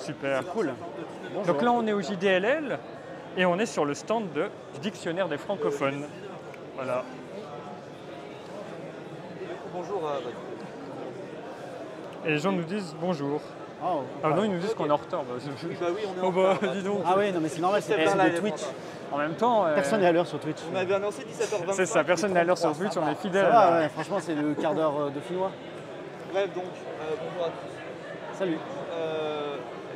Super. Cool. Bonjour. Donc là, on est au JDLL et on est sur le stand du dictionnaire des francophones. Voilà. Bonjour. Et les gens nous disent bonjour. Oh, Ah non, ils nous disent qu'on est en retard. Bah, Bah oui, on est en oh bah, retard. dis donc. Ah oui, non mais c'est normal, c'est bien là, de les Twitch. En même temps, Personne n'est à l'heure sur Twitch. On avait annoncé 17h25. c'est ça, personne n'est à l'heure sur Twitch, on est Ça fidèles. va, ouais, franchement c'est le quart d'heure de finnois. Bref, donc, bonjour à tous. Salut.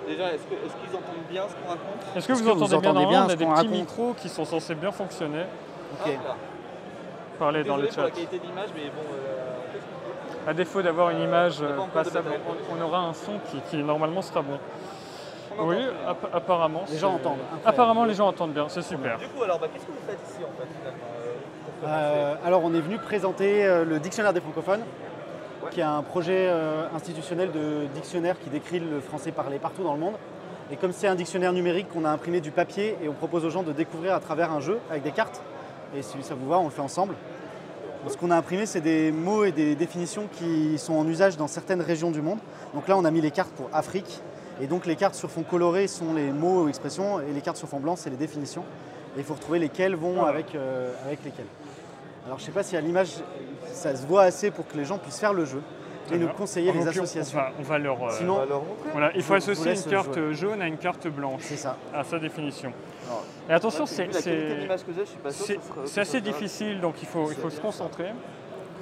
Déjà, est-ce qu'ils entendent bien ce qu'on raconte? Est-ce que Est-ce vous que vous entendez bien entendez dans bien On a ce des qu'on petits raconte micros qui sont censés bien fonctionner. Ok. Hop là. Parlez dans le Désolé pour chat. la qualité d'image, mais bon, on fait ce qu'on peut. À défaut d'avoir une image on a pas encore de passable, matériel. on aura un son qui normalement sera bon. On entend. Oui, apparemment. Les gens c'est- entendent, incroyable. Apparemment, les gens entendent bien, c'est super. Du coup, alors, qu'est-ce que vous faites ici, en fait, finalement pour commencer Alors on est venu présenter le dictionnaire des francophones, qui est un projet institutionnel de dictionnaire qui décrit le français parlé partout dans le monde. Et comme c'est un dictionnaire numérique, on a imprimé du papier et on propose aux gens de découvrir à travers un jeu avec des cartes. Et si ça vous va, on le fait ensemble. Donc, ce qu'on a imprimé, c'est des mots et des définitions qui sont en usage dans certaines régions du monde. Donc là, on a mis les cartes pour Afrique. Et donc les cartes sur fond coloré sont les mots ou expressions et les cartes sur fond blanc, c'est les définitions. Et il faut retrouver lesquelles vont avec lesquelles. Alors je ne sais pas si à l'image, ça se voit assez pour que les gens puissent faire le jeu et nous conseiller les associations. On va leur. Sinon, On va leur montrer. Voilà, il faut je vous associer laisse une carte jouer. jaune à une carte blanche C'est ça. à sa définition. Alors, Et attention, ouais, vu la qualité c'est d'image que j'ai, je suis pas sûr que ce sera- c'est assez que ce sera- difficile, donc il faut se concentrer.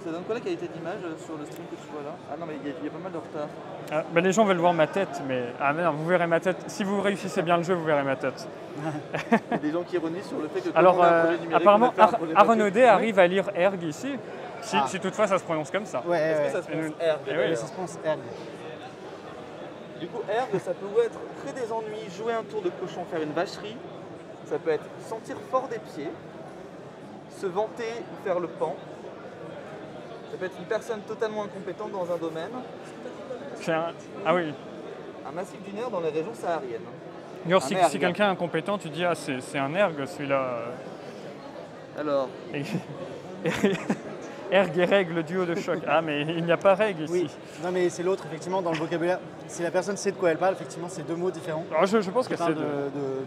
Ça donne quoi la qualité d'image sur le stream que tu vois là? Ah non, mais il y a pas mal de retard. Ah, ben, les gens veulent voir ma tête, mais non, vous verrez ma tête. Si vous réussissez bien le jeu, vous verrez ma tête. Il y a des gens qui ironisent sur le fait que comme Alors, on a un projet numérique, apparemment, on a fait un projet papier. Arnaudé arrive à lire erg ici, si, Ah. si toutefois ça se prononce comme ça. Ouais, Est-ce ouais. que ça se Et prononce nous- erg Eh oui. d'ailleurs Ça se pense erg. Du coup, erg, ça peut être créer des ennuis, jouer un tour de cochon, faire une vacherie. Ça peut être sentir fort des pieds, se vanter ou faire le pan. Ça peut être une personne totalement incompétente dans un domaine. Ah oui. Un massif dunaire dans les régions sahariennes. D'ailleurs, Un si erg. quelqu'un est incompétent, tu dis, ah, c'est un erg celui-là. Alors, Et- Erg et règle duo de choc. Ah, mais il n'y a pas règle ici. Oui, non mais c'est l'autre, effectivement, dans le vocabulaire. Si la personne sait de quoi elle parle, effectivement, c'est deux mots différents. Alors, je pense que Qui parlent c'est de-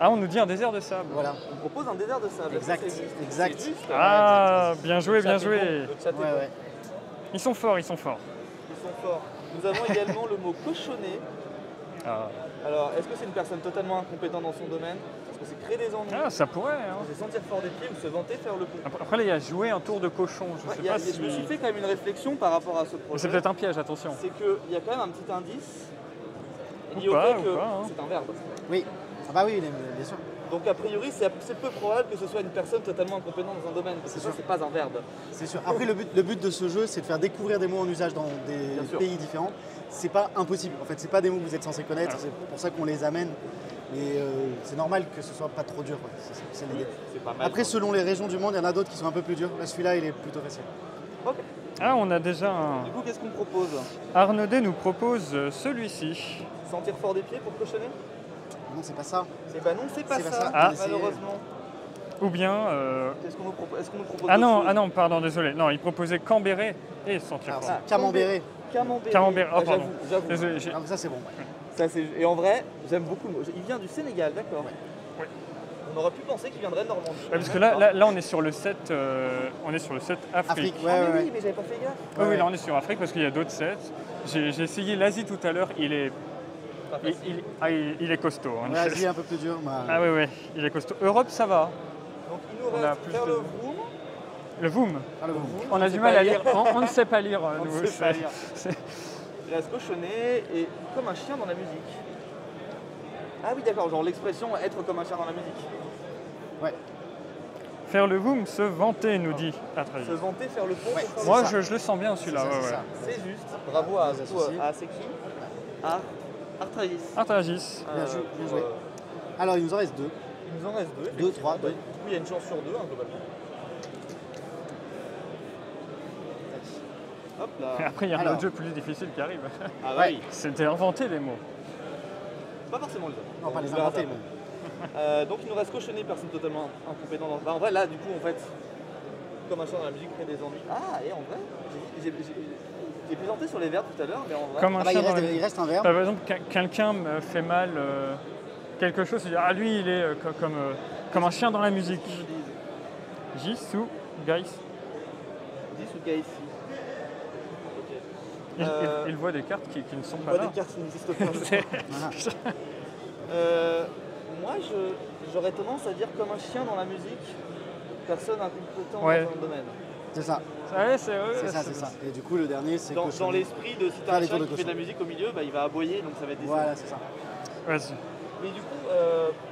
Ah, on nous dit un désert de sable. Voilà. on propose un désert de sable. Exact, Est-ce que c'est juste? exact. C'est juste, Ah, bien joué, bien Le chat est bon, joué. le chat est bon. Ouais. Ils sont forts, ils sont forts. Ils sont forts. Nous avons également le mot cochonner. Ah, Alors, est-ce que c'est une personne totalement incompétente dans son domaine? Est-ce que c'est créer des ennuis? Ah, ça pourrait. Hein. C'est sentir fort des pieds ou se vanter, faire le pont? Après, là, il y a jouer un tour de cochon. Je Ouais, sais il y a- pas je me suis si. fait quand même une réflexion par rapport à ce Mais projet. c'est peut-être un piège, attention. C'est qu'il y a quand même un petit indice lié Ou au pas, fait ou que pas, hein. c'est un verbe. Oui. Ah bah oui, bien sûr. Donc a priori, c'est peu probable que ce soit une personne totalement incompétente dans un domaine, parce que C'est ça, sûr. c'est pas un verbe. C'est sûr. Après, le but de ce jeu, c'est de faire découvrir des mots en usage dans Bien des sûr. pays différents. C'est pas impossible. En fait, c'est pas des mots que vous êtes censés connaître. Ah. C'est pour ça qu'on les amène. Mais c'est normal que ce soit pas trop dur. Ouais. C'est l'idée. C'est pas mal. Après, selon les régions du monde, il y en a d'autres qui sont un peu plus durs. Là, celui-là, il est plutôt facile. Ok. Ah, on a déjà un. Du coup, qu'est-ce qu'on propose? Arnaudé nous propose celui-ci. Sentir fort des pieds pour cochonner? Non, c'est pas ça. Bah non, c'est pas C'est pas ça, ça. Ah. malheureusement. Ou bien. Qu'est-ce qu'on nous propose? Est-ce qu'on nous propose Ah d'autres non, choses? ah non, pardon, désolé. Non, il proposait Cambéré et sentir Alors, fort. c'est camembert. Camembert. Camembert, oh, Ah, pardon. J'avoue. Désolé, Ah, ça, c'est bon. Ça, et en vrai, j'aime beaucoup le mot. Il vient du Sénégal, d'accord. Ouais. On aurait pu penser qu'il viendrait de Normandie. Ouais, parce que là, on est sur le set, on est sur le set Afrique. Afrique, Ah, ouais, mais ouais, oui, ouais. mais j'avais pas fait gaffe. Oui, Ouais. là on est sur Afrique parce qu'il y a d'autres sets. J'ai essayé l'Asie tout à l'heure, il est costaud. Hein. L'Asie, un peu plus dur. bah, Ah oui, il est costaud. Europe, ça va. Donc il nous On a reste plus faire de- le vroom. Le Voom, ah, le bon. on a sait du mal pas à lire. lire. On ne sait pas lire. On nous, ne sait pas c'est- lire. c'est- Il reste cochonner et comme un chien dans la musique. Ah oui, d'accord, genre l'expression être comme un chien dans la musique. Ouais. Faire le Voom, se vanter, nous dit Atraïs. Se vanter, faire le pont. Ouais, pour faire Moi, le- ça. je le sens bien celui-là. C'est ça, ouais, c'est ouais. ça. C'est juste. Bravo à Les associés. c'est qui Artraïs. Atraïs. Bien joué, bien joué. Alors, il nous en reste deux. Il nous en reste deux. Deux, trois, effectivement. deux. Oui, il y a une chance sur deux, hein, globalement. Hop Et là. après, il y a un Alors. autre jeu plus difficile qui arrive. Ah Ouais. oui. C'était inventer les mots. Pas forcément les autres. Non, pas les On verra inventer, ça. mais. Donc il nous reste cochonner, personne totalement incompétente. Bah, en vrai, là, du coup, en fait, comme un chien dans la musique, crée des ennuis. Ah, et en vrai, l'ai présenté sur les verbes tout à l'heure, mais en vrai. Comme un chien dans la il reste un verbe. Par exemple, quelqu'un me fait mal quelque chose, c'est dire ah lui il est comme un chien dans la musique. Jisoo Guys. Jisoo Guys. Il voit des cartes qui ne sont pas Des là. cartes qui n'existent pas. Moi, j'aurais tendance à dire comme un chien dans la musique, personne incompétent dans un domaine. C'est ça. Ouais, c'est ça. Et du coup, le dernier, c'est dans l'esprit de si t'as un chien qui fait de la musique au milieu, bah, il va aboyer, donc ça va être décevant. Voilà, c'est ça. Vas-y. Mais du coup,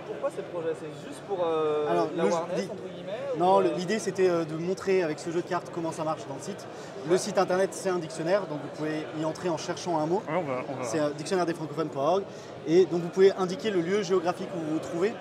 pourquoi ce projet? C'est juste pour la awareness, entre guillemets Non, l'idée c'était de montrer avec ce jeu de cartes comment ça marche dans le site. Le site internet, c'est un dictionnaire, donc vous pouvez y entrer en cherchant un mot. Ouais, on va. C'est dictionnaire-des-francophones.org. Et donc vous pouvez indiquer le lieu géographique où vous vous trouvez,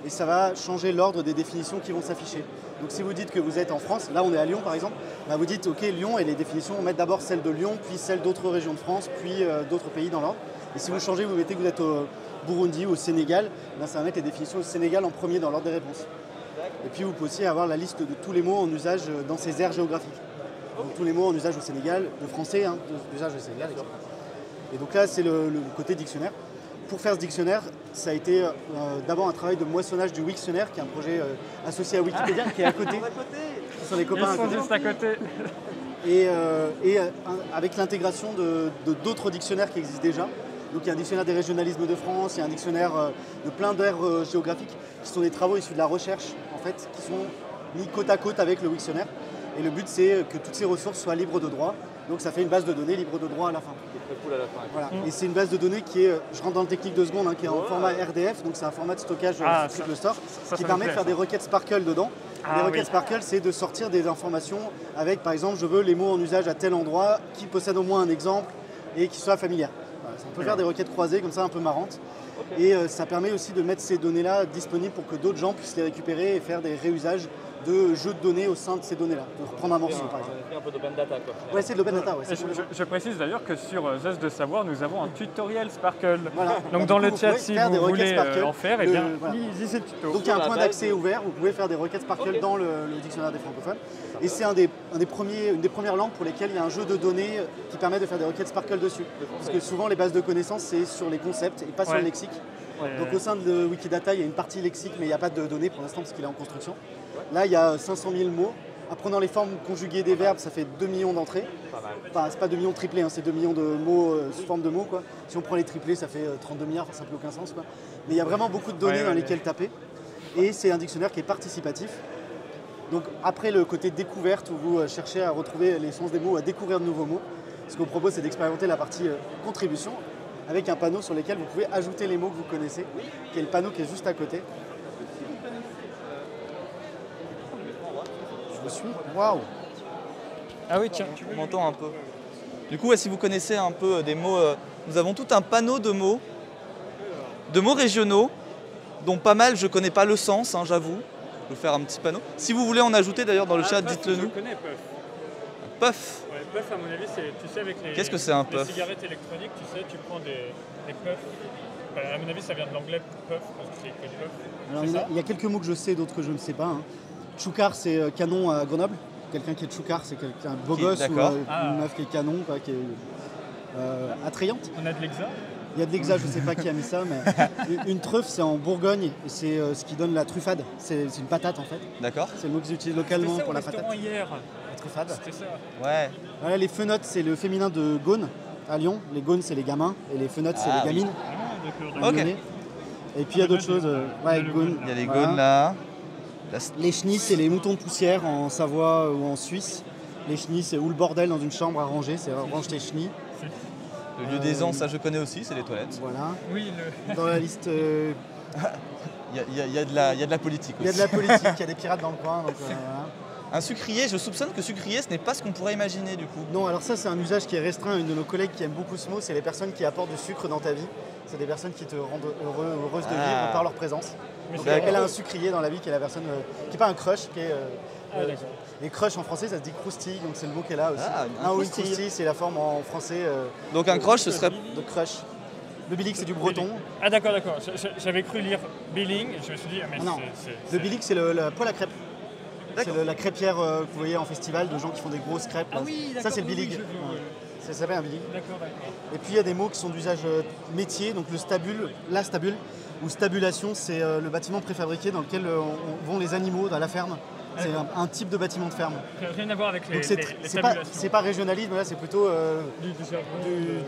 et ça va changer l'ordre des définitions qui vont s'afficher. Donc si vous dites que vous êtes en France, là on est à Lyon par exemple, bah vous dites ok Lyon, et les définitions vont mettre d'abord celle de Lyon, puis celle d'autres régions de France, puis d'autres pays dans l'ordre. Et si vous changez, vous mettez que vous êtes au Burundi ou au Sénégal, là, ça va mettre les définitions au Sénégal en premier dans l'ordre des réponses. Et puis vous pouvez aussi avoir la liste de tous les mots en usage dans ces aires géographiques. Donc tous les mots en usage au Sénégal, de français, d'usage au Sénégal, etc. Et donc là, c'est le côté dictionnaire. Pour faire ce dictionnaire, ça a été d'abord un travail de moissonnage du Wiktionnaire, qui est un projet associé à Wikipédia, qui est à côté. Ce sont les copains Ils sont juste à côté. Et avec l'intégration de d'autres dictionnaires qui existent déjà. Donc il y a un dictionnaire des régionalismes de France, il y a un dictionnaire de plein d'aires géographiques, qui sont des travaux issus de la recherche, en fait, qui sont mis côte à côte avec le Wiktionnaire. Et le but, c'est que toutes ces ressources soient libres de droit. Donc ça fait une base de données libre de droit à la fin. C'est très cool à la fin. Voilà. Et c'est une base de données qui est, je rentre dans le technique 2 secondes, qui est en format RDF, donc c'est un format de stockage sur le store, qui permet de faire des requêtes Sparkle dedans. Les requêtes Sparkle, c'est de sortir des informations avec, par exemple, je veux les mots en usage à tel endroit, qui possède au moins un exemple et qui soit familière. Voilà, on peut faire des requêtes croisées comme ça, un peu marrantes. Et ça permet aussi de mettre ces données-là disponibles pour que d'autres gens puissent les récupérer et faire des réusages de jeux de données au sein de ces données-là, de reprendre un morceau par exemple. Un peu d'open data quoi. Ouais, c'est de l'open data. Ouais, je précise d'ailleurs que sur Zest de Savoir, nous avons un tutoriel Sparkle. Voilà. Donc dans le chat, si vous voulez en faire, lisez le tuto. Donc il y a un point d'accès ouvert, vous pouvez faire des requêtes Sparkle dans le dictionnaire des francophones. Et c'est une des premières langues pour lesquelles il y a un jeu de données qui permet de faire des requêtes Sparkle dessus. Parce que souvent les bases de connaissances, c'est sur les concepts et pas sur le lexique. Donc au sein de Wikidata, il y a une partie lexique, mais il n'y a pas de données pour l'instant parce qu'il est en construction. Là, il y a 500 000 mots. Apprenant les formes conjuguées des verbes, ça fait 2 millions d'entrées. Enfin, c'est pas 2 millions triplés, c'est 2 millions de mots sous forme de mots. Quoi. Si on prend les triplés, ça fait 32 milliards, ça n'a plus aucun sens. Quoi. Mais il y a vraiment beaucoup de données dans lesquelles taper. Et c'est un dictionnaire qui est participatif. Donc après le côté découverte, où vous cherchez à retrouver les sens des mots, à découvrir de nouveaux mots, ce qu'on propose, c'est d'expérimenter la partie contribution, avec un panneau sur lequel vous pouvez ajouter les mots que vous connaissez, qui est le panneau qui est juste à côté. Je vous suis. Waouh! Ah oui, tiens, on m'entend un peu. Du coup, si vous connaissez un peu des mots, nous avons tout un panneau de mots régionaux, dont pas mal je connais pas le sens, j'avoue. Je vais faire un petit panneau. Si vous voulez en ajouter d'ailleurs dans le chat, dites-le nous. Je connais Puff. Puff. Ouais, Puff, à mon avis, c'est, tu sais, avec les, Qu'est-ce que c'est un puff? Les cigarettes électroniques, tu sais, tu prends des puffs. Enfin, à mon avis, ça vient de l'anglais puff, parce que c'est écrit puff. Alors, il y a quelques mots que je sais, d'autres que je ne sais pas. Choukar, c'est canon à Grenoble. Quelqu'un qui est choukar, c'est quelqu'un beau gosse ou une meuf qui est canon, quoi, qui est attrayante. On a de l'exa. Il y a de l'exa, je ne sais pas qui a mis ça, mais une truffe, c'est en Bourgogne et c'est ce qui donne la truffade. C'est une patate en fait. D'accord. C'est le mot qu'ils utilisent localement pour la patate. Hier. La truffade. C'était ça. Ouais. Voilà, les fenotes, c'est le féminin de Gaune à Lyon. Les Gaunes, c'est les gamins et les fenotes, c'est les gamines. Ah, d'accord. Ok. Et puis il y a d'autres choses. Ouais, Gaune. Il y a les Gaunes là. Les chenilles, c'est les moutons de poussière en Savoie ou en Suisse. Les chenilles, c'est où le bordel dans une chambre à ranger, c'est range tes chenilles. Le lieu des ans, ça je connais aussi, c'est les toilettes. Voilà. Oui, Dans la liste. Il y a de la politique aussi. Il y a de la politique, il y a des pirates dans le coin. Donc, voilà. Un sucrier, je soupçonne que sucrier, ce n'est pas ce qu'on pourrait imaginer du coup. Non, alors ça, c'est un usage qui est restreint. Une de nos collègues qui aime beaucoup ce mot, c'est les personnes qui apportent du sucre dans ta vie. C'est des personnes qui te rendent heureuse de vivre par leur présence. Donc, elle a un sucrier dans la vie qui est la personne qui n'est pas un crush, qui est. Et crush en français, ça se dit croustille, donc c'est le mot qu'elle a aussi. Une croustille, c'est la forme en français. Donc un crush, ce serait. De crush. Le billing, c'est du breton. Ah d'accord. J'avais cru lire billing et je me suis dit, mais non. Le billing, c'est le poêle à crêpes. C'est la crêpière que vous voyez en festival de gens qui font des grosses crêpes. Ah oui, ça, c'est le billing. Oui, ça s'appelle un billing. D'accord. Et puis il y a des mots qui sont d'usage métier, donc la stabule, ou stabulation, c'est le bâtiment préfabriqué dans lequel vont les animaux dans la ferme. C'est un type de bâtiment de ferme. Rien à voir avec les Donc c'est tabulations. pas régionalisme, là c'est plutôt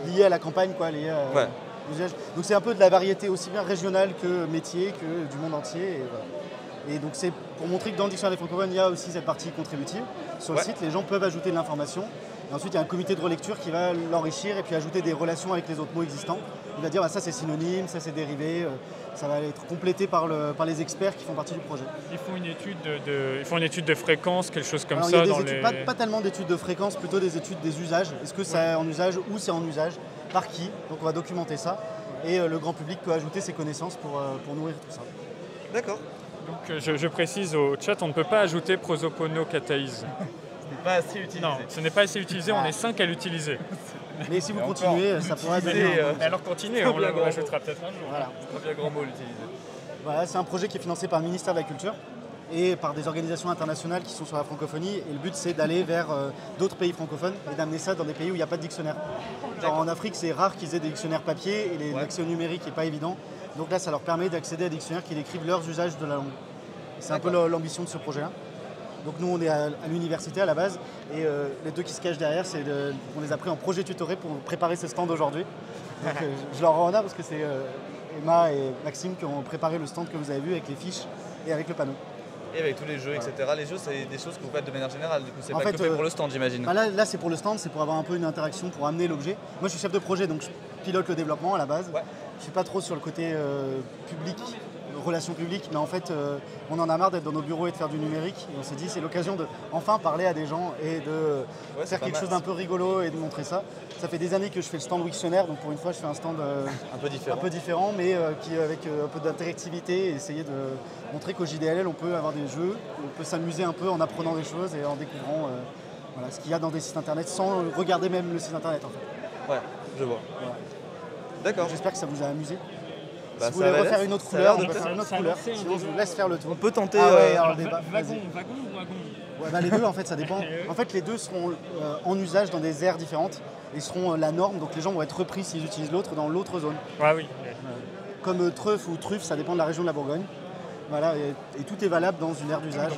lié à la campagne, quoi, lié à l'usage. Donc c'est un peu de la variété aussi bien régionale que métier, que du monde entier. Et, voilà. Et donc c'est pour montrer que dans le dictionnaire des francophones, il y a aussi cette partie contributive. Sur le site, les gens peuvent ajouter de l'information. Et ensuite, il y a un comité de relecture qui va l'enrichir et puis ajouter des relations avec les autres mots existants. Il va dire ça c'est synonyme, ça c'est dérivé, ça va être complété par les experts qui font partie du projet. Ils font une étude de fréquence, quelque chose comme Alors, ça. Il y a des études, pas tellement d'études de fréquence, plutôt des études des usages. Est-ce que c'est en usage, où c'est en usage, par qui. Donc on va documenter ça. Et le grand public peut ajouter ses connaissances pour nourrir tout ça. D'accord. Donc je précise au chat, on ne peut pas ajouter prosoponocataïse. Ce n'est pas assez utilisé. Non, ce n'est pas assez utilisé, on est 5 à l'utiliser. Mais si vous continuez, ça pourrait utiliser, devenir... Alors continuez, on l'ajoutera peut-être un jour. Voilà. C'est un bien grand mot l'utiliser. Voilà, c'est un projet qui est financé par le ministère de la Culture et par des organisations internationales qui sont sur la francophonie. Et le but, c'est d'aller vers d'autres pays francophones et d'amener ça dans des pays où il n'y a pas de dictionnaire. Genre, en Afrique, c'est rare qu'ils aient des dictionnaires papier et l'accès au numérique n'est pas évident. Donc là, ça leur permet d'accéder à des dictionnaires qui décrivent leurs usages de la langue. C'est un peu l'ambition de ce projet-là. Donc nous, on est à l'université à la base et les deux qui se cachent derrière, on les a pris en projet tutoré pour préparer ce stand aujourd'hui. Donc je leur rends honneur parce que c'est Emma et Maxime qui ont préparé le stand que vous avez vu avec les fiches et avec le panneau. Et avec tous les jeux, etc. Les jeux, c'est des choses que vous faites de manière générale. Du coup, c'est pas que fait pour le stand, j'imagine. Bah là, c'est pour le stand, c'est pour avoir un peu une interaction, pour amener l'objet. Moi, je suis chef de projet, donc je pilote le développement à la base. Ouais. Je suis pas trop sur le côté public, relations publiques, mais en fait, on en a marre d'être dans nos bureaux et de faire du numérique. Et on s'est dit, c'est l'occasion de enfin parler à des gens et de faire quelque chose d'un peu rigolo et de montrer ça. Ça fait des années que je fais le stand Wiktionnaire, donc pour une fois, je fais un stand un peu différent, mais qui avec un peu d'interactivité et essayer de montrer qu'au JDLL, on peut avoir des jeux, on peut s'amuser un peu en apprenant des choses et en découvrant ce qu'il y a dans des sites internet sans regarder même le site internet en fait. Ouais, je vois. Voilà. D'accord. J'espère que ça vous a amusé. Bah, si vous voulez refaire une autre couleur, on peut faire une autre couleur. Sinon, je vous laisse faire le tour. On peut tenter. Wagon ou wagon? Ouais, bah, les deux, en fait, ça dépend. En fait, les deux seront en usage dans des aires différentes et seront la norme. Donc, les gens vont être repris s'ils utilisent l'autre dans l'autre zone. Ah oui. Comme truffe ou truffe, ça dépend de la région de la Bourgogne. Voilà, et tout est valable dans une aire d'usage.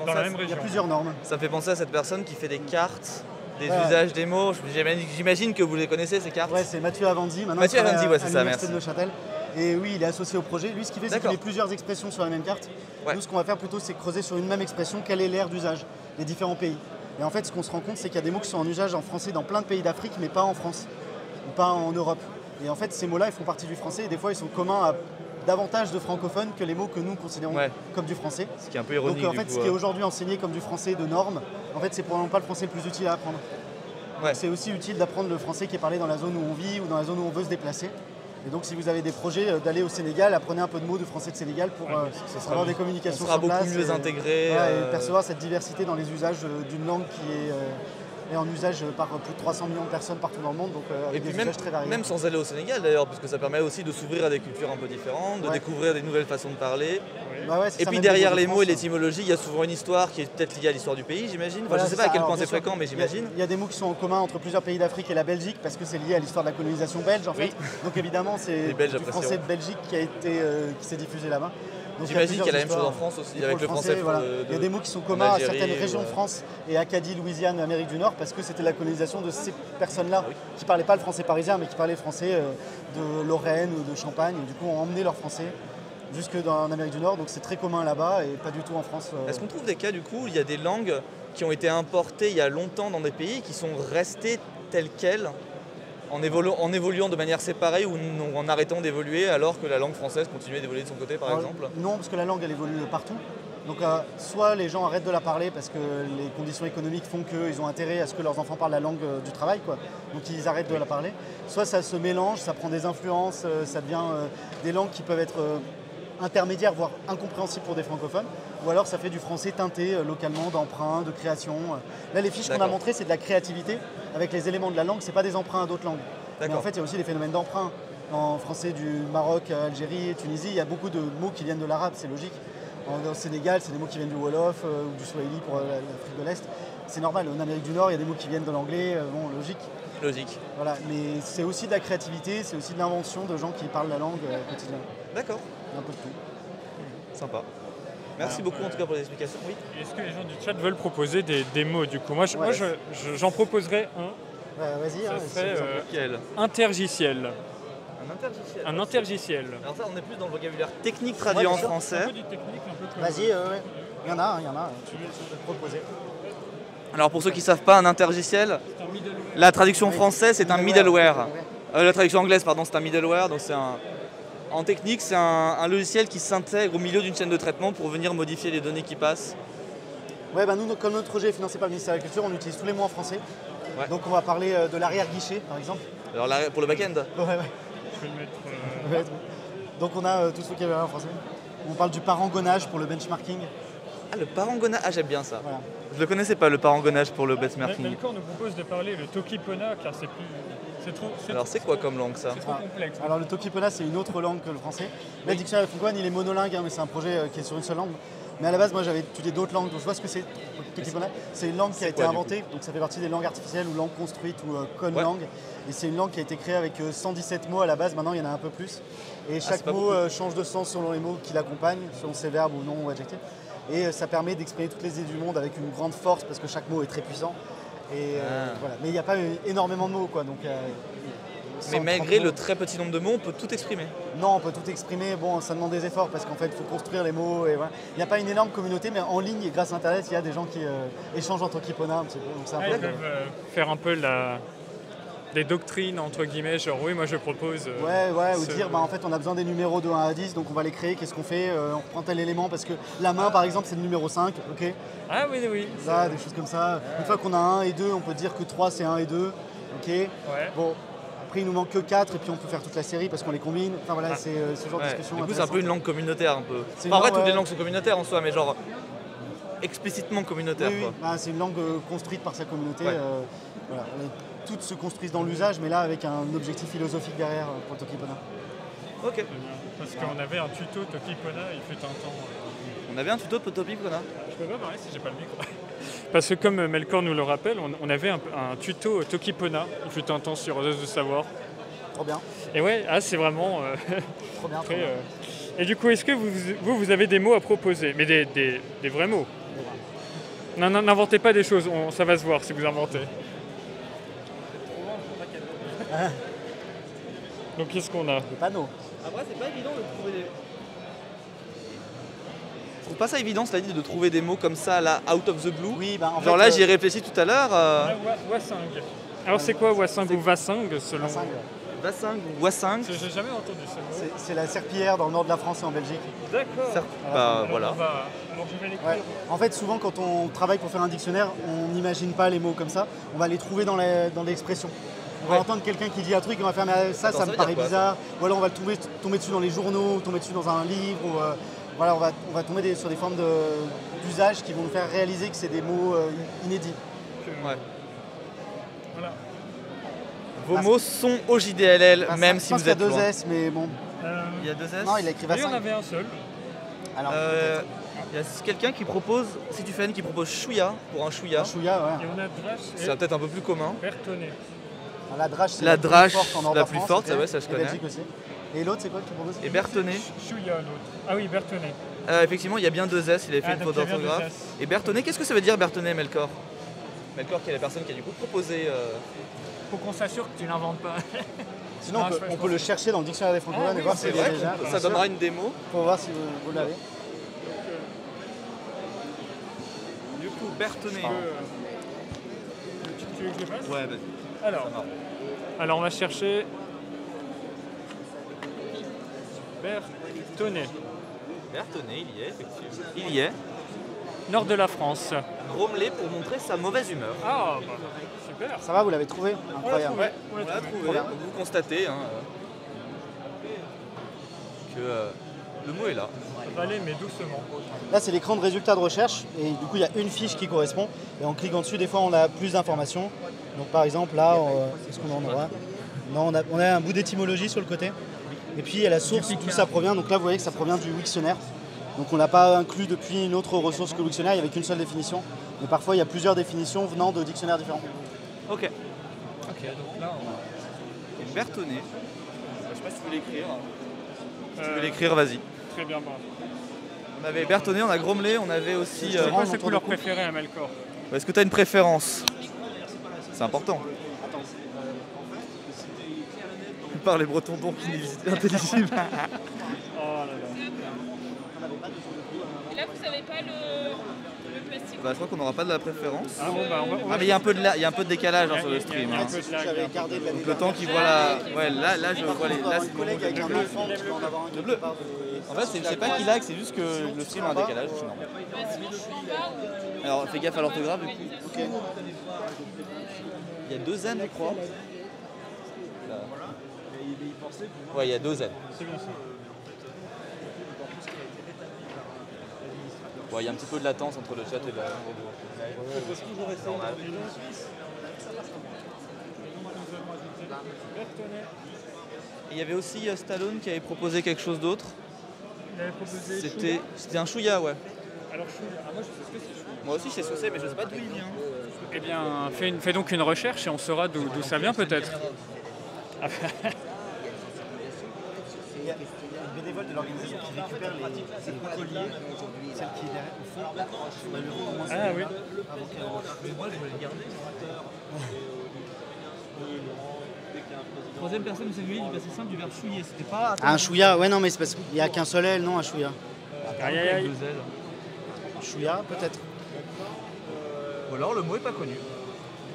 Dans la même région. Il y a plusieurs normes. Ça fait penser à cette personne qui fait des cartes, des usages, des mots. J'imagine que vous les connaissez, ces cartes. Ouais, c'est Mathieu Avanzi. Mathieu Avanzi, ouais, c'est ça, merci. De Neuchâtel. Et oui, il est associé au projet. Lui, ce qu'il fait, c'est qu'il met plusieurs expressions sur la même carte. Ouais. Nous, ce qu'on va faire plutôt, c'est creuser sur une même expression, quelle est l'aire d'usage des différents pays. Et en fait, ce qu'on se rend compte, c'est qu'il y a des mots qui sont en usage en français dans plein de pays d'Afrique, mais pas en France, ou pas en Europe. Et en fait, ces mots-là, ils font partie du français, et des fois, ils sont communs à davantage de francophones que les mots que nous considérons comme du français. Ce qui est un peu ironique. Donc en fait, ce qui est aujourd'hui enseigné comme du français de norme, en fait, c'est probablement pas le français le plus utile à apprendre. Ouais. C'est aussi utile d'apprendre le français qui est parlé dans la zone où on vit ou dans la zone où on veut se déplacer. Et donc si vous avez des projets d'aller au Sénégal, apprenez un peu de mots de français de Sénégal pour avoir des communications sur place. Ça sera beaucoup mieux intégré. Et percevoir cette diversité dans les usages d'une langue qui est en usage par plus de 300 millions de personnes partout dans le monde, donc avec des usages très variés. Même sans aller au Sénégal d'ailleurs, parce que ça permet aussi de s'ouvrir à des cultures un peu différentes, de découvrir des nouvelles façons de parler. Et puis derrière les mots et l'étymologie, il y a souvent une histoire qui est peut-être liée à l'histoire du pays, j'imagine. Enfin, je ne sais pas à quel point c'est fréquent, mais j'imagine. Il y a des mots qui sont en commun entre plusieurs pays d'Afrique et la Belgique, parce que c'est lié à l'histoire de la colonisation belge en fait. Donc évidemment, c'est du français de Belgique qui s'est diffusé là-bas. J'imagine qu'il y a la même chose en France aussi, avec le français. Voilà. Il y a des mots qui sont communs à certaines régions de France et Acadie, Louisiane, Amérique du Nord, parce que c'était la colonisation de ces personnes-là qui ne parlaient pas le français parisien, mais qui parlaient le français de Lorraine ou de Champagne. Et du coup, ont emmené leur français jusque en Amérique du Nord, donc c'est très commun là-bas et pas du tout en France. Est-ce qu'on trouve des cas du coup où il y a des langues qui ont été importées il y a longtemps dans des pays qui sont restées telles quelles en évoluant de manière séparée ou en arrêtant d'évoluer alors que la langue française continuait d'évoluer de son côté par exemple? Non, parce que la langue elle évolue partout. Donc soit les gens arrêtent de la parler parce que les conditions économiques font qu'ils ont intérêt à ce que leurs enfants parlent la langue du travail, quoi. Donc ils arrêtent de la parler. Soit ça se mélange, ça prend des influences, ça devient des langues qui peuvent être intermédiaires, voire incompréhensibles pour des francophones. Ou alors ça fait du français teinté localement d'emprunts, de création. Là les fiches qu'on a montrées, c'est de la créativité avec les éléments de la langue, c'est pas des emprunts à d'autres langues. Mais en fait il y a aussi des phénomènes d'emprunt. En français du Maroc, Algérie, Tunisie, il y a beaucoup de mots qui viennent de l'arabe, c'est logique. Au Sénégal, c'est des mots qui viennent du Wolof ou du Swahili pour l'Afrique de l'Est. C'est normal. En Amérique du Nord, il y a des mots qui viennent de l'anglais, bon, logique. Logique. Voilà, mais c'est aussi de la créativité, c'est aussi de l'invention de gens qui parlent la langue quotidienne. D'accord, Un peu de tout. sympa. Merci beaucoup en tout cas pour les explications. Oui. Est-ce que les gens du chat veulent proposer des mots du coup? Moi, Ouais. j'en proposerais un. Ouais, vas-y, Ça hein, serait Quel intergiciel. Un intergiciel. Un intergiciel. Alors ça, on est plus dans le vocabulaire technique traduit en bien sûr. Un français. peu du technique, un peu comme... Vas-y, ouais. Il y en a, tu peux te proposer. Alors pour ceux qui ne savent pas, un intergiciel, C'est un middleware. la traduction française c'est un middleware. Ouais. La traduction anglaise, pardon, c'est un middleware. Donc c'est en technique, c'est un logiciel qui s'intègre au milieu d'une chaîne de traitement pour venir modifier les données qui passent. Ouais, bah nous, comme notre projet est financé par le ministère de la Culture, on utilise tous les mots en français. Ouais. Donc on va parler de l'arrière-guichet, par exemple. Alors là, pour le back-end, Ouais. Je vais le mettre... Ouais. Donc on a tout ce vocabulaire en français. On parle du parangonnage pour le benchmarking. ah, le parangonnage, ah j'aime bien ça. Voilà. Je le connaissais pas, le parangonnage pour le benchmarking. Melkor nous propose de parler le Tokipona car c'est plus... Alors c'est quoi comme langue ça? C'est trop complexe. Alors le Tokipona, c'est une autre langue que le français. Là, le dictionnaire francophone, il est monolingue, hein, mais c'est un projet qui est sur une seule langue. Mais à la base, moi, j'avais étudié d'autres langues. Donc je vois ce que c'est. Tokipona, c'est une langue qui a été quoi, du inventée. Donc ça fait partie des langues artificielles ou langues construites ou conlangues. Et c'est une langue qui a été créée avec 117 mots à la base. Maintenant, il y en a un peu plus. Et chaque c'est pas mot change de sens selon les mots qui l'accompagnent, selon ses verbes ou noms ou adjectifs. Et ça permet d'exprimer toutes les idées du monde avec une grande force parce que chaque mot est très puissant. Et voilà. Mais il n'y a pas énormément de mots, quoi. Donc, Mais 130 malgré mots. le très petit nombre de mots, on peut tout exprimer. Non, on peut tout exprimer. Bon, ça demande des efforts parce qu'en fait, il faut construire les mots. Et voilà. Il n'y a pas une énorme communauté, mais en ligne et grâce à Internet, il y a des gens qui échangent en Tokipona un petit peu. Donc c'est un Ils peu- peuvent faire un peu des doctrines entre guillemets, genre oui moi je propose... Ouais, ou ce- dire, bah, en fait, on a besoin des numéros de 1 à 10, donc on va les créer. Qu'est-ce qu'on fait? On reprend tel élément parce que la main, par exemple, c'est le numéro 5. Ok. Ah oui. Ça, des choses comme ça. Une fois qu'on a 1 et 2, on peut dire que 3, c'est 1 et 2. Ok. Ouais. Bon. Après, il nous manque que 4 et puis on peut faire toute la série parce qu'on les combine. Enfin voilà, c'est ce genre de Ouais. discussion. Du coup, c'est un peu une langue communautaire un peu. C'est Enfin, en vrai, une langue, toutes les ouais. langues sont communautaires en soi, mais genre explicitement communautaire. Oui, quoi. bah, c'est une langue construite par sa communauté. Ouais. Voilà. Toutes se construisent dans l'usage, mais là avec un objectif philosophique derrière pour le Tokipona. Ok. Parce qu'on avait un tuto Tokipona il fut un temps... On avait un tuto Potopic, qu'on a. Je peux pas parler si j'ai pas le micro. Parce que comme Melkor nous le rappelle, on avait un tuto Tokipona il fut un temps sur Oseuse de savoir. Trop bien, Et ouais, c'est vraiment trop bien. très... Trop bien. Et du coup, est-ce que vous avez des mots à proposer? Mais des vrais mots. Non, n'inventez pas des choses, ça va se voir si vous inventez. Donc qu'est-ce qu'on a? Des panneaux. Après, c'est pas évident de trouver des. Je trouve pas ça évident, cela dit, de trouver des mots comme ça, là, out of the blue. Oui, bah en Genre fait, là, j'y ai réfléchi tout à l'heure. Wasing. Alors c'est quoi Wasing ou Vasing selon... Vasing, ouais. Vassing ou Wassing. J'ai jamais entendu ce mot. C'est la serpillière dans le nord de la France et en Belgique. D'accord. Bah Alors, voilà. alors je vais l'écrire. Ouais. En fait, souvent quand on travaille pour faire un dictionnaire, on n'imagine pas les mots comme ça. On va les trouver dans l'expression. On va Ouais. entendre quelqu'un qui dit un truc, on va faire mais ça, Attends, ça ça me veut paraît dire quoi, bizarre. Ou alors on va le tomber dessus dans les journaux, tomber dessus dans un livre. Ou, voilà, on va tomber sur des formes d'usage qui vont nous faire réaliser que c'est des mots inédits. Ouais. Voilà. Vos mots sont au JDLL, Enfin, même je si pense vous qu'il y a êtes deux loin. S, mais bon. Il y a deux S. Non, il a écrit Oui, Vassin. on avait un seul. Alors, Il y a quelqu'un qui propose, si tu fais N, qui propose chouïa pour un chouïa. Chouïa, ouais. Et on a Drache et C'est peut-être un peu plus commun. Bertonnet. La drache, c'est La plus drache, forte en nord de la la plus France, forte, ok. ça, ouais, ça, je Et connais. Belgique aussi. Et l'autre, c'est quoi que tu proposes? Et Bertonnet. Chouïa l'autre. Ah oui, Bertonnet. Effectivement, il y a bien deux S, il avait fait une donc faute il y a bien deux d'orthographe. S. Et Bertonnet, qu'est-ce que ça veut dire Bertonnet, Melkor? Melkor, qui est la personne qui a du coup proposé. Faut qu'on s'assure que tu n'inventes pas. Sinon, Ah, on peut le chercher dans le dictionnaire des francophones oui, et voir C'est s'il y a vrai, déjà. ça Bien sûr. donnera une démo. Pour voir si vous l'avez. Du coup, Bertonnet. Tu veux que je le fasse? Ouais, vas-y. Alors on va chercher Bertonnet. Bertonnet, il y est, effectivement. Il y est. Nord de la France. Grommelé pour montrer sa mauvaise humeur. Ah, bah, super. Ça va, vous l'avez trouvé? Incroyable. trouvé. On l'a trouvé. Trop bien. Donc vous constatez hein, que le mot est là. Ça va aller, mais doucement. Là, c'est l'écran de résultats de recherche. Et du coup, il y a une fiche qui correspond. Et en cliquant dessus, des fois, on a plus d'informations. Donc, par exemple, là, est-ce qu'on en aura? Non, on a un bout d'étymologie sur le côté. Et puis, il y a la source d'où ça provient. Donc là, vous voyez que ça provient du Wiktionnaire. Donc, on n'a pas inclus depuis une autre ressource que le Wiktionnaire. Il n'y avait qu'une seule définition. Mais parfois, il y a plusieurs définitions venant de dictionnaires différents. Ok. Ok, donc là, on a Bertonnet. Je sais pas si tu veux l'écrire. Si tu veux l'écrire, vas-y. Très bien, bravo. On avait Bertonnet, on a Gromelé, on avait aussi... C'est quoi ses couleurs préférées à Melkor? Est-ce que tu as une préférence? C'est important. Par les bretons donc intelligibles. Oh là là. Et là, vous savez pas le plastique? Bah, je crois qu'on n'aura pas de la préférence. Ah bon, bah, on va Mais il y a un peu de décalage sur le stream. Il y a un Hein. peu de lag. J'avais gardé de l'année Donc le temps dernière. qu'il voit la... Ouais, là je vois les... Là, c'est collègue avec un enfant qui va en avoir un le bleu. part En fait, c'est pas qu'il lag, c'est juste que le stream a un décalage. C'est normal. Sinon, je suis en bas ou... Alors, fais gaffe à l'orthographe, du coup. Ok. Il y a 2 N, je crois. Là. Ouais, il y a 2 N. C'est bien ça. Ouais, il y a un petit peu de latence entre le chat et la... Et il y avait aussi Stallone qui avait proposé quelque chose d'autre. Il avait proposé. C'était un chouïa, ouais. Alors, moi, je sais ce que c'est. Moi aussi, je sais ce que c'est, mais je sais pas d'où il vient. Eh bien, fais donc une recherche et on saura d'où ça vient peut-être. Il y a une bénévole de l'organisation qui récupère les colliers, celle qui est derrière au fond. On va le rendre au moins Ah oui. Mais moi, je voulais le garder. Troisième personne du singulier du passé simple du verbe chouiller. C'était pas... un chouïa, ouais non mais c'est parce qu'il n'y a qu'un seul L, non un chouïa. Aïe aïe aïe. Chouïa peut-être. Ou alors le mot est pas connu.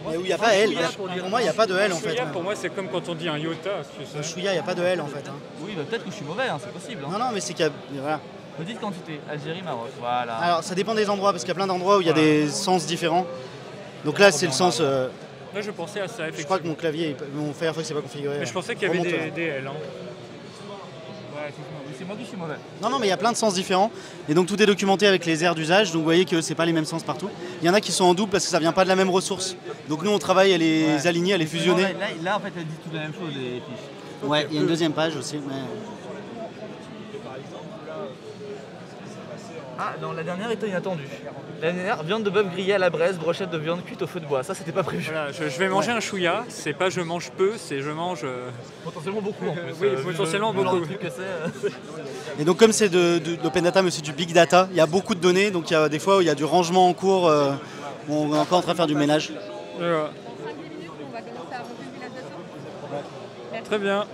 Mais où il n'y a pas L. Pour moi il n'y a pas de L en fait. Chouïa, pour moi, c'est comme quand on dit un iota. Tu sais. Un chouïa, il n'y a pas de L en fait. Hein. Oui, bah, peut-être que je suis mauvais, hein, c'est possible. Hein. Non non mais c'est qu'il y a... Voilà. Petite quantité, Algérie, Maroc, voilà. Alors ça dépend des endroits parce qu'il y a plein d'endroits où il y a des sens différents. Donc là c'est le sens... Là, je pensais à ça, je crois effectivement. que mon clavier, mon Firefox n'est pas configuré. Mais je pensais qu'il y avait Remonte. des L. Hein. Ouais, c'est moi qui suis mauvais. Non, non, mais il y a plein de sens différents. Et donc tout est documenté avec les aires d'usage. Donc vous voyez que c'est pas les mêmes sens partout. Il y en a qui sont en double parce que ça vient pas de la même ressource. Donc nous on travaille à les aligner, à les fusionner. Là, en fait, elle dit tout la même chose, les fiches. Ouais, il y a une deuxième page aussi. Mais... Ah, non, la dernière était inattendue. La dernière, viande de bœuf grillée à la braise, brochette de viande cuite au feu de bois. Ça, c'était pas prévu. Voilà, je vais manger un chouïa. C'est pas je mange peu, c'est je mange. Potentiellement beaucoup en plus. Oui, potentiellement beaucoup. Le truc que c'est. Et donc comme c'est de l'open data mais aussi du big data, il y a beaucoup de données. Donc il y a des fois où il y a du rangement en cours. Où on est encore en train de faire du ménage. Voilà. Dans 5 minutes, on va commencer à refaire le village d'assaut. Très bien.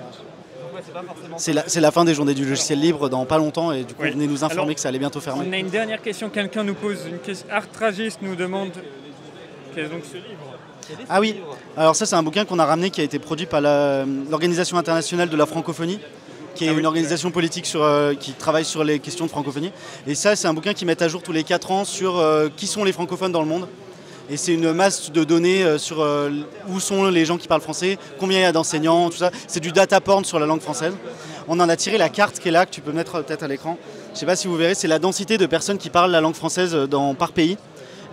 C'est la fin des journées du logiciel libre dans pas longtemps. Et du coup Oui. venez nous informer Alors, que ça allait bientôt fermer. On a une dernière question. Quelqu'un nous pose une question. Artragist nous demande. Qu'est-ce donc ce livre? Ah oui, alors ça c'est un bouquin qu'on a ramené qui a été produit par l'Organisation internationale de la francophonie, qui est une organisation politique qui travaille sur les questions de francophonie. Et ça c'est un bouquin qui met à jour tous les 4 ans sur qui sont les francophones dans le monde. Et c'est une masse de données sur où sont les gens qui parlent français, combien il y a d'enseignants, tout ça. C'est du data porn sur la langue française. On en a tiré la carte qui est là, que tu peux mettre peut-être à l'écran. Je ne sais pas si vous verrez, c'est la densité de personnes qui parlent la langue française par pays.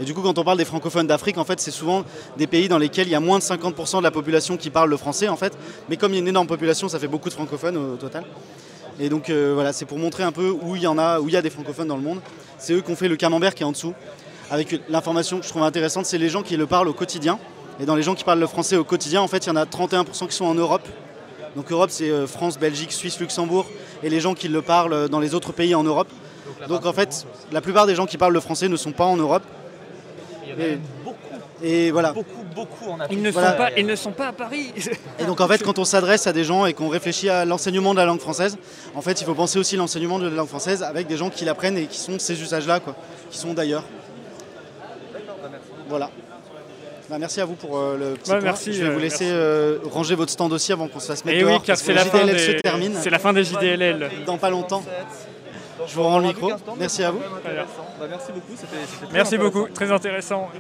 Et du coup, quand on parle des francophones d'Afrique, en fait, c'est souvent des pays dans lesquels il y a moins de 50% de la population qui parle le français, en fait. Mais comme il y a une énorme population, ça fait beaucoup de francophones au total. Et donc voilà, c'est pour montrer un peu où il y a des francophones dans le monde. C'est eux qui ont fait le camembert qui est en dessous. Avec l'information que je trouve intéressante, c'est les gens qui le parlent au quotidien. Et dans les gens qui parlent le français au quotidien, en fait, il y en a 31% qui sont en Europe. Donc Europe, c'est France, Belgique, Suisse, Luxembourg. Et les gens qui le parlent dans les autres pays en Europe. Donc en fait, la plupart des gens qui parlent le français ne sont pas en Europe. Il y en a beaucoup. Et voilà. Beaucoup en Afrique. Ils ne sont pas à Paris. Et donc en fait, quand on s'adresse à des gens et qu'on réfléchit à l'enseignement de la langue française, en fait, il faut penser aussi à l'enseignement de la langue française avec des gens qui l'apprennent et qui sont ces usages-là, quoi, qui sont d'ailleurs. Voilà. Bah, merci à vous pour le petit point. Merci, je vais vous laisser ranger votre stand aussi avant qu'on se fasse mettre Et dehors. oui, car parce c'est que la le fin JDLL se termine c'est la fin des JDLL. dans pas longtemps. Je vous rends le micro. Merci à vous. Bah, merci beaucoup, c'était très Merci intéressant. beaucoup, très intéressant.